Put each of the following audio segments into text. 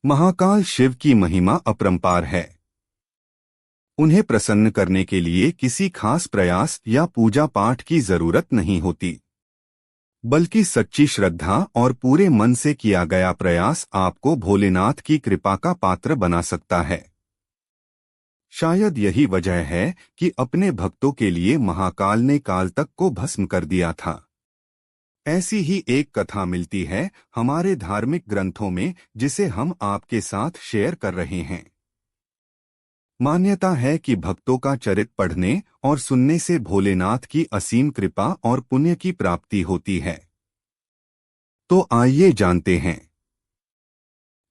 महाकाल शिव की महिमा अपरंपार है। उन्हें प्रसन्न करने के लिए किसी खास प्रयास या पूजा पाठ की जरूरत नहीं होती, बल्कि सच्ची श्रद्धा और पूरे मन से किया गया प्रयास आपको भोलेनाथ की कृपा का पात्र बना सकता है। शायद यही वजह है कि अपने भक्तों के लिए महाकाल ने काल तक को भस्म कर दिया था। ऐसी ही एक कथा मिलती है हमारे धार्मिक ग्रंथों में, जिसे हम आपके साथ शेयर कर रहे हैं। मान्यता है कि भक्तों का चरित्र पढ़ने और सुनने से भोलेनाथ की असीम कृपा और पुण्य की प्राप्ति होती है। तो आइए जानते हैं।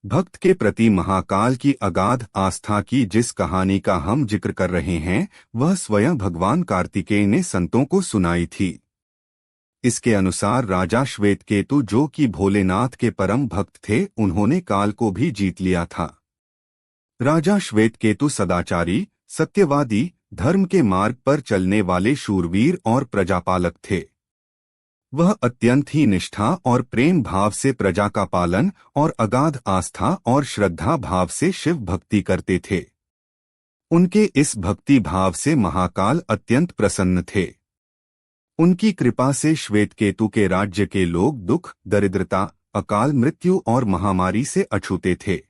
भक्त के प्रति महाकाल की अगाध आस्था की जिस कहानी का हम जिक्र कर रहे हैं, वह स्वयं भगवान कार्तिकेय ने संतों को सुनाई थी। इसके अनुसार राजा श्वेतकेतु, जो कि भोलेनाथ के परम भक्त थे, उन्होंने काल को भी जीत लिया था। राजा श्वेतकेतु सदाचारी, सत्यवादी, धर्म के मार्ग पर चलने वाले शूरवीर और प्रजापालक थे। वह अत्यंत ही निष्ठा और प्रेम भाव से प्रजा का पालन और अगाध आस्था और श्रद्धा भाव से शिव भक्ति करते थे। उनके इस भक्ति भाव से महाकाल अत्यंत प्रसन्न थे। उनकी कृपा से श्वेतकेतु के राज्य के लोग दुख, दरिद्रता, अकाल मृत्यु और महामारी से अछूते थे।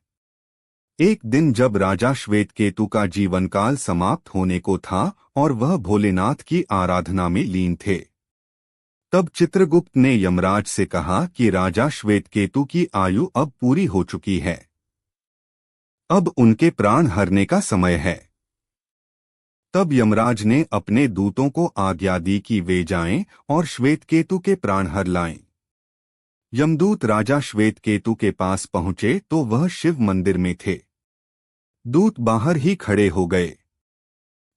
एक दिन जब राजा श्वेतकेतु का जीवनकाल समाप्त होने को था और वह भोलेनाथ की आराधना में लीन थे, तब चित्रगुप्त ने यमराज से कहा कि राजा श्वेतकेतु की आयु अब पूरी हो चुकी है। अब उनके प्राण हरने का समय है। तब यमराज ने अपने दूतों को आज्ञा दी कि वे जाएं और श्वेतकेतु के प्राण हर लाएं। यमदूत राजा श्वेतकेतु के पास पहुंचे तो वह शिव मंदिर में थे। दूत बाहर ही खड़े हो गए।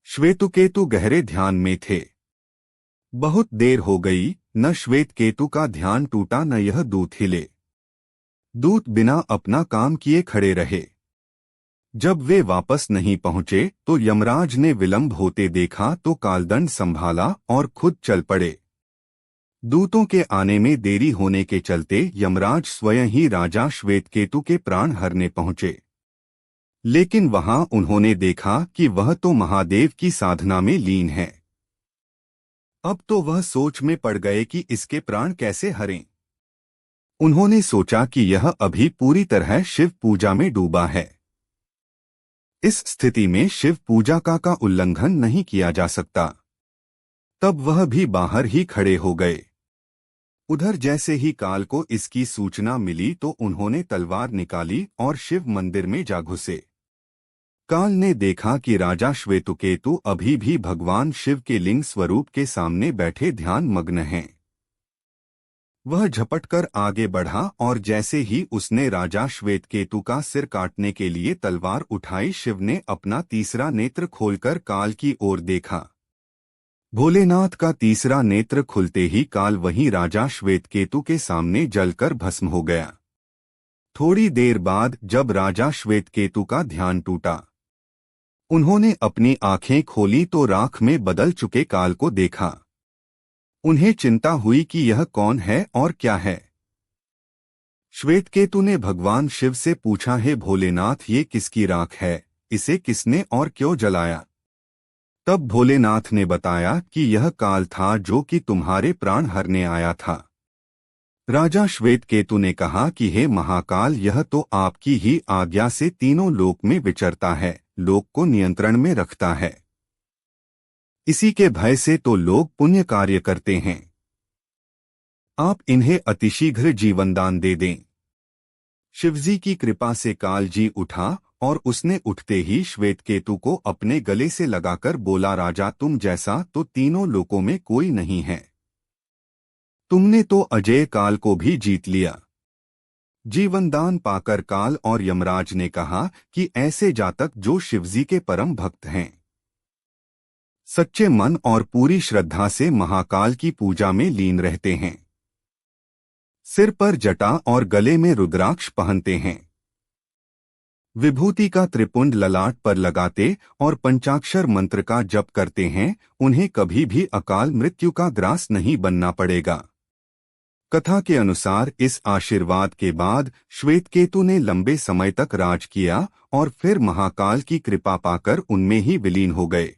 श्वेतकेतु गहरे ध्यान में थे। बहुत देर हो गई, न श्वेतकेतु का ध्यान टूटा न यह दूत हिले। दूत बिना अपना काम किए खड़े रहे। जब वे वापस नहीं पहुंचे तो यमराज ने विलंब होते देखा तो कालदंड संभाला और खुद चल पड़े। दूतों के आने में देरी होने के चलते यमराज स्वयं ही राजा श्वेतकेतु के प्राण हरने पहुंचे। लेकिन वहां उन्होंने देखा कि वह तो महादेव की साधना में लीन है। अब तो वह सोच में पड़ गए कि इसके प्राण कैसे हरें। उन्होंने सोचा कि यह अभी पूरी तरह शिव पूजा में डूबा है। इस स्थिति में शिव पूजा का उल्लंघन नहीं किया जा सकता। तब वह भी बाहर ही खड़े हो गए। उधर जैसे ही काल को इसकी सूचना मिली तो उन्होंने तलवार निकाली और शिव मंदिर में जा घुसे। काल ने देखा कि राजा श्वेतकेतु अभी भी भगवान शिव के लिंग स्वरूप के सामने बैठे ध्यान मग्न हैं। वह झपटकर आगे बढ़ा और जैसे ही उसने राजा श्वेतकेतु का सिर काटने के लिए तलवार उठाई, शिव ने अपना तीसरा नेत्र खोलकर काल की ओर देखा। भोलेनाथ का तीसरा नेत्र खुलते ही काल वहीं राजा श्वेतकेतु के सामने जलकर भस्म हो गया। थोड़ी देर बाद जब राजा श्वेतकेतु का ध्यान टूटा, उन्होंने अपनी आंखें खोली तो राख में बदल चुके काल को देखा। उन्हें चिंता हुई कि यह कौन है और क्या है। श्वेतकेतु ने भगवान शिव से पूछा, हे भोलेनाथ, ये किसकी राख है? इसे किसने और क्यों जलाया? तब भोलेनाथ ने बताया कि यह काल था जो कि तुम्हारे प्राण हरने आया था। राजा श्वेतकेतु ने कहा कि हे महाकाल, यह तो आपकी ही आज्ञा से तीनों लोक में विचरता है, लोक को नियंत्रण में रखता है। इसी के भय से तो लोग पुण्य कार्य करते हैं। आप इन्हें अतिशीघ्र जीवनदान दे दें। शिवजी की कृपा से काल जी उठा और उसने उठते ही श्वेतकेतु को अपने गले से लगाकर बोला, राजा, तुम जैसा तो तीनों लोकों में कोई नहीं है। तुमने तो अजय काल को भी जीत लिया। जीवनदान पाकर काल और यमराज ने कहा कि ऐसे जातक जो शिवजी के परम भक्त हैं, सच्चे मन और पूरी श्रद्धा से महाकाल की पूजा में लीन रहते हैं, सिर पर जटा और गले में रुद्राक्ष पहनते हैं, विभूति का त्रिपुंड ललाट पर लगाते और पंचाक्षर मंत्र का जप करते हैं, उन्हें कभी भी अकाल मृत्यु का ग्रास नहीं बनना पड़ेगा। कथा के अनुसार इस आशीर्वाद के बाद श्वेतकेतु ने लंबे समय तक राज किया और फिर महाकाल की कृपा पाकर उनमें ही विलीन हो गए।